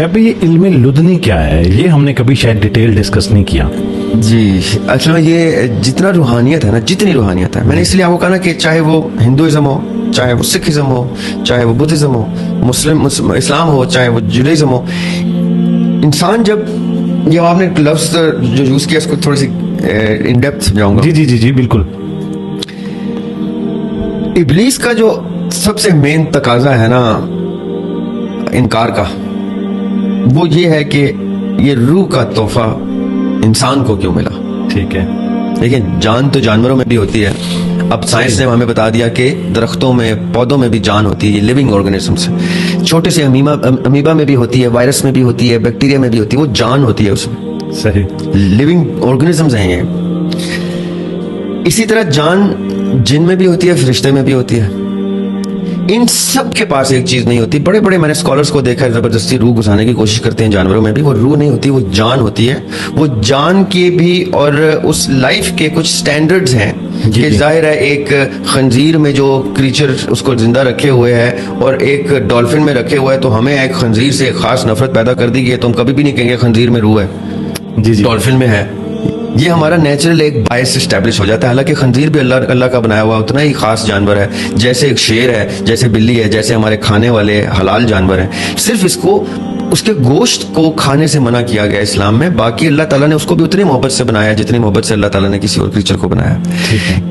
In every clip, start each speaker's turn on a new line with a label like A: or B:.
A: ابھی یہ علم لدنی کیا ہے؟ یہ ہم نے کبھی شاید ڈیٹیل ڈسکس نہیں کیا.
B: جی اصل میں یہ جتنا روحانیت ہے نا، جتنی روحانیت ہے، میں نے اس لیے آپ کو کہا نا کہ چاہے وہ ہندوازم ہو، چاہے وہ سکھزم ہو، چاہے وہ بدھزم ہو، اسلام ہو، چاہے وہ جوڈائزم ہو، انسان جب یہ آپ نے لفظ جو یوز کیا اس کو تھوڑی سی ان ڈیپتھ سمجھاؤں گا.
A: جی جی جی جی بالکل.
B: ابلیس کا جو سب سے مین تقاضا ہے نا انکار کا، وہ یہ ہے کہ یہ روح کا تحفہ انسان کو کیوں ملا.
A: ٹھیک ہے.
B: لیکن جان تو جانوروں میں بھی ہوتی ہے. اب سائنس نے ہمیں بتا دیا کہ درختوں میں، پودوں میں بھی جان ہوتی ہے. یہ لیونگ آرگنزمس ہیں. چھوٹے سے امیبا میں بھی ہوتی ہے، وائرس میں بھی ہوتی ہے، بیکٹیریا میں بھی ہوتی ہے. وہ جان ہوتی ہے اس میں.
A: صحیح.
B: لیونگ آرگنزمس ہیں یہ. اسی طرح جان جن میں بھی ہوتی ہے، فرشتے میں بھی ہوتی ہے. ان سب کے پاس ایک چیز نہیں ہوتی. بڑے بڑے میں نے اسکالرس کو دیکھا ہے زبردستی روح گھسانے کی کوشش کرتے ہیں جانوروں میں بھی. وہ روح نہیں ہوتی، وہ جان ہوتی ہے. وہ جان کے بھی اور اس لائف کے کچھ سٹینڈرڈز ہیں کہ ظاہر ہے ایک خنزیر میں جو کریچر اس کو زندہ رکھے ہوئے ہے اور ایک ڈولفن میں رکھے ہوئے ہے، تو ہمیں ایک خنزیر سے ایک خاص نفرت پیدا کر دی گئی ہے. تو ہم کبھی بھی نہیں کہیں گے خنزیر میں روح ہے،
A: جی جی
B: ڈولفن میں ہے. یہ ہمارا نیچرل ایک بائس اسٹیبلش ہو جاتا ہے. حالانکہ خنزیر بھی اللہ کا بنایا ہوا اتنا ہی خاص جانور ہے جیسے ایک شیر ہے، جیسے بلی ہے، جیسے ہمارے کھانے والے حلال جانور ہیں. صرف اس کو اس کے گوشت کو کھانے سے منع کیا گیا اسلام میں. باقی اللہ تعالیٰ نے اس کو بھی اتنی محبت سے بنایا جتنی محبت سے اللہ تعالیٰ نے کسی اور کریچر کو بنایا.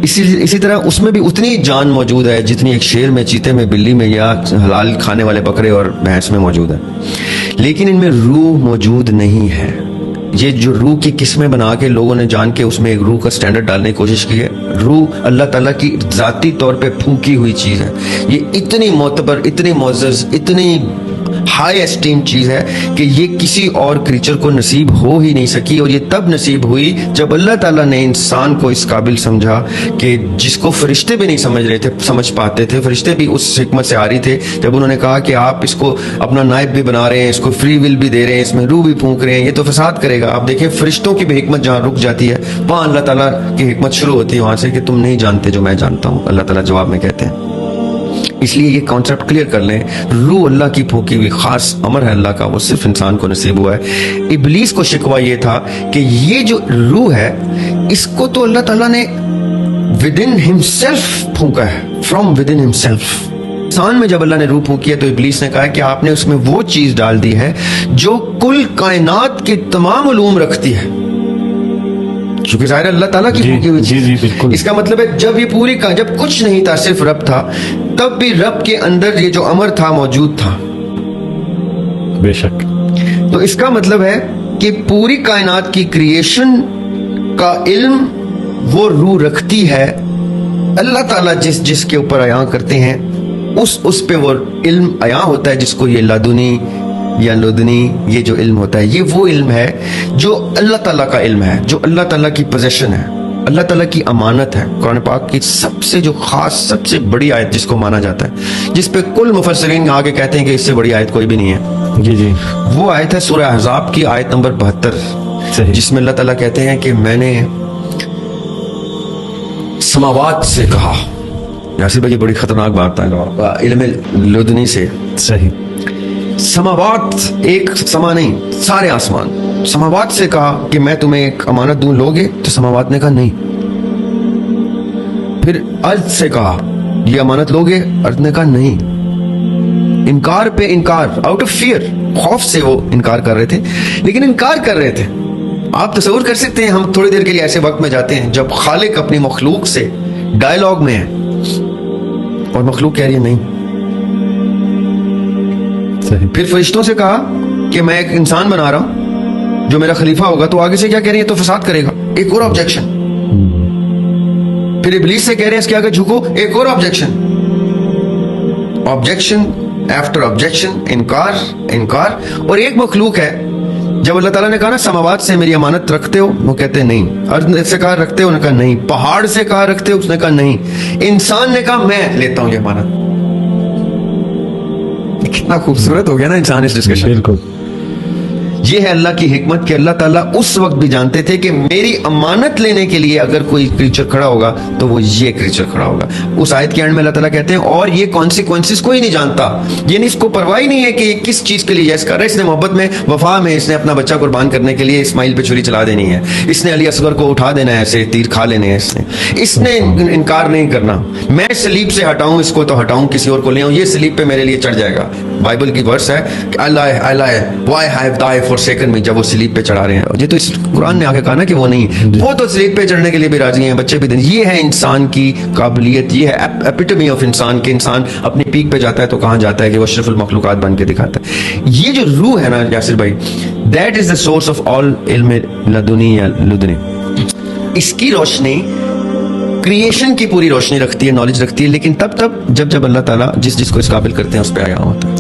B: اسی طرح اس میں بھی اتنی جان موجود ہے جتنی ایک شیر میں، چیتے میں، بلی میں یا حلال کھانے والے بکرے اور بھینس میں موجود ہے. لیکن ان میں روح موجود نہیں ہے. یہ جو روح کی قسمیں بنا کے لوگوں نے جان کے اس میں ایک روح کا سٹینڈرڈ ڈالنے کی کوشش کی ہے. روح اللہ تعالیٰ کی ذاتی طور پہ پھونکی ہوئی چیز ہے. یہ اتنی معتبر، اتنی معزز، اتنی ہائی اسٹیم چیز ہے کہ یہ کسی اور کریچر کو نصیب ہو ہی نہیں سکی. اور یہ تب نصیب ہوئی جب اللہ تعالیٰ نے انسان کو اس قابل سمجھا کہ جس کو فرشتے بھی نہیں سمجھ پاتے تھے. فرشتے بھی اس حکمت سے آ رہی تھے جب انہوں نے کہا کہ آپ اس کو اپنا نائب بھی بنا رہے ہیں، اس کو فری ول بھی دے رہے ہیں، اس میں روح بھی پھونک رہے ہیں، یہ تو فساد کرے گا. آپ دیکھیں فرشتوں کی بھی حکمت جہاں رک جاتی ہے وہاں اللہ تعالیٰ کی حکمت شروع ہوتی ہے وہاں سے کہ تم نہیں جانتے جو میں جانتا ہوں. اللہ تعالیٰ جواب میں کہتے ہیں. اس لیے یہ کانسیپٹ کلیئر کر لیں. روح اللہ کی پھونکی ہوئی خاص امر ہے اللہ کا، وہ صرف انسان کو نصیب ہوا ہے. ابلیس کو شکوہ یہ تھا کہ یہ جو روح ہے اس کو تو اللہ تعالیٰ نے within himself پھونکا ہے، from within himself. انسان میں جب اللہ نے روح پھونکی ہے تو ابلیس نے کہا کہ آپ نے اس میں وہ چیز ڈال دی ہے جو کل کائنات کے تمام علوم رکھتی ہے. چونکہ ظاہر اللہ تعالیٰ کی پھونکی ہوئی چیز.
A: جی بالکل.
B: اس کا مطلب ہے جب یہ پوری کا جب کچھ نہیں تھا صرف رب تھا، تب بھی رب کے اندر یہ جو امر تھا موجود تھا.
A: بے شک.
B: تو اس کا مطلب ہے کہ پوری کائنات کی کریشن کا علم وہ روح رکھتی ہے. اللہ تعالیٰ جس کے اوپر عیاں کرتے ہیں اس پہ وہ علم عیاں ہوتا ہے جس کو یہ لدنی یا لدنی یہ جو علم ہوتا ہے یہ وہ علم ہے جو اللہ تعالیٰ کا علم ہے، جو اللہ تعالیٰ کی پوزیشن ہے، اللہ تعالیٰ کی امانت ہے. قرآن پاک کی سب سے جو خاص سب سے بڑی آیت جس کو مانا جاتا ہے، جس پہ کل مفسرین آگے کہتے ہیں کہ اس سے بڑی آیت کوئی بھی نہیں ہے،
A: جی جی
B: وہ آیت ہے سورہ احزاب کی آیت نمبر 72، جس میں اللہ تعالیٰ کہتے ہیں کہ میں نے سماوات سے کہا. یاسر بھائی یہ بڑی خطرناک بات ہے علم لدنی سے.
A: صحیح.
B: سماوات ایک سما نہیں، سارے آسمان. سماوات سے کہا کہ میں تمہیں ایک امانت دوں، لوگے؟ تو سماوات نے کہا نہیں. پھر ارض سے کہا یہ امانت لوگے؟ ارض نے کہا نہیں. انکار پہ انکار، آؤٹ آف فیئر، خوف سے وہ انکار کر رہے تھے، لیکن انکار کر رہے تھے. آپ تصور کر سکتے ہیں ہم تھوڑی دیر کے لیے ایسے وقت میں جاتے ہیں جب خالق اپنی مخلوق سے ڈائلاگ میں ہے اور مخلوق کہہ رہی ہے نہیں. پھر فرشتوں سے کہا کہ میں ایک انسان بنا رہا ہوں جو میرا خلیفہ ہوگا، تو آگے سے کیا کہہ رہی ہے؟ تو فساد کرے گا. ایک اور آبجیکشن. پھر ابلیس سے کہہ رہے ہیں اس کے آگے جھکو، ایک اور آبجیکشن. آبجیکشن آفٹر آبجیکشن، انکار. اور ایک مخلوق ہے جب اللہ تعالیٰ نے کہا نا سماوات سے میری امانت رکھتے ہو، وہ کہتے ہیں نہیں. ارض سے کہا رکھتے ہو، نے کہا نہیں. پہاڑ سے کہا رکھتے ہو، اس نے کہا نہیں. انسان نے کہا میں لیتا ہوں یہ امانت. کتنا خوبصورت ہو گیا نا انسان اس ڈسکشن.
A: بالکل.
B: یہ ہے اللہ کی حکمت کہ اللہ تعالیٰ اس وقت بھی جانتے تھے کہ میری امانت لینے کے لیے اگر کوئی کریچر کھڑا ہوگا تو وہ یہ کریچر کھڑا ہوگا. اس آیت کے اینڈ میں اللہ تعالیٰ کہتے ہیں اور یہ کانسیکوینسز کوئی نہیں جانتا, یعنی اس کو پرواہ ہی نہیں ہے کہ یہ کس چیز کے لیے یس کر رہا ہے. اس نے محبت میں, وفا میں, اس نے اپنا بچہ قربان کرنے کے لیے اسماعیل پہ چھری چلا دینی ہے, اس نے علی اصغر کو اٹھا دینا ہے, ایسے تیر کھا لینے ہیں, اس نے انکار نہیں کرنا. میں صلیب سے ہٹاؤں اس کو تو ہٹاؤں, کسی اور کو لے آؤں, یہ صلیب پہ میرے لیے چڑھ جائے گا. بائبل کی ورس ہے کہ why have thou forsaken me, جب وہ صلیب پہ چڑھا رہے ہیں. یہ تو اس قرآن نے آ کے کہا نا کہ وہ نہیں, وہ تو صلیب پہ چڑھنے کے لیے بھی راضی ہیں, بچے بھی دیں. یہ ہے انسان کی قابلیت, یہ ہے ایپیٹمی آف انسان, کہ انسان اپنی پیک پہ جاتا ہے تو کہاں جاتا ہے کہ وہ اشرف المخلوقات بن کے دکھاتا ہے. یہ جو روح ہے نا یاسر بھائی, that is the source of all علم لدنی یا لدنی. اس کی روشنی کریشن کی پوری روشنی رکھتی ہے, نالج رکھتی ہے, لیکن تب جب اللہ تعالیٰ جس کو اس قابل کرتے ہیں اس پہ آیا ہوتا ہے.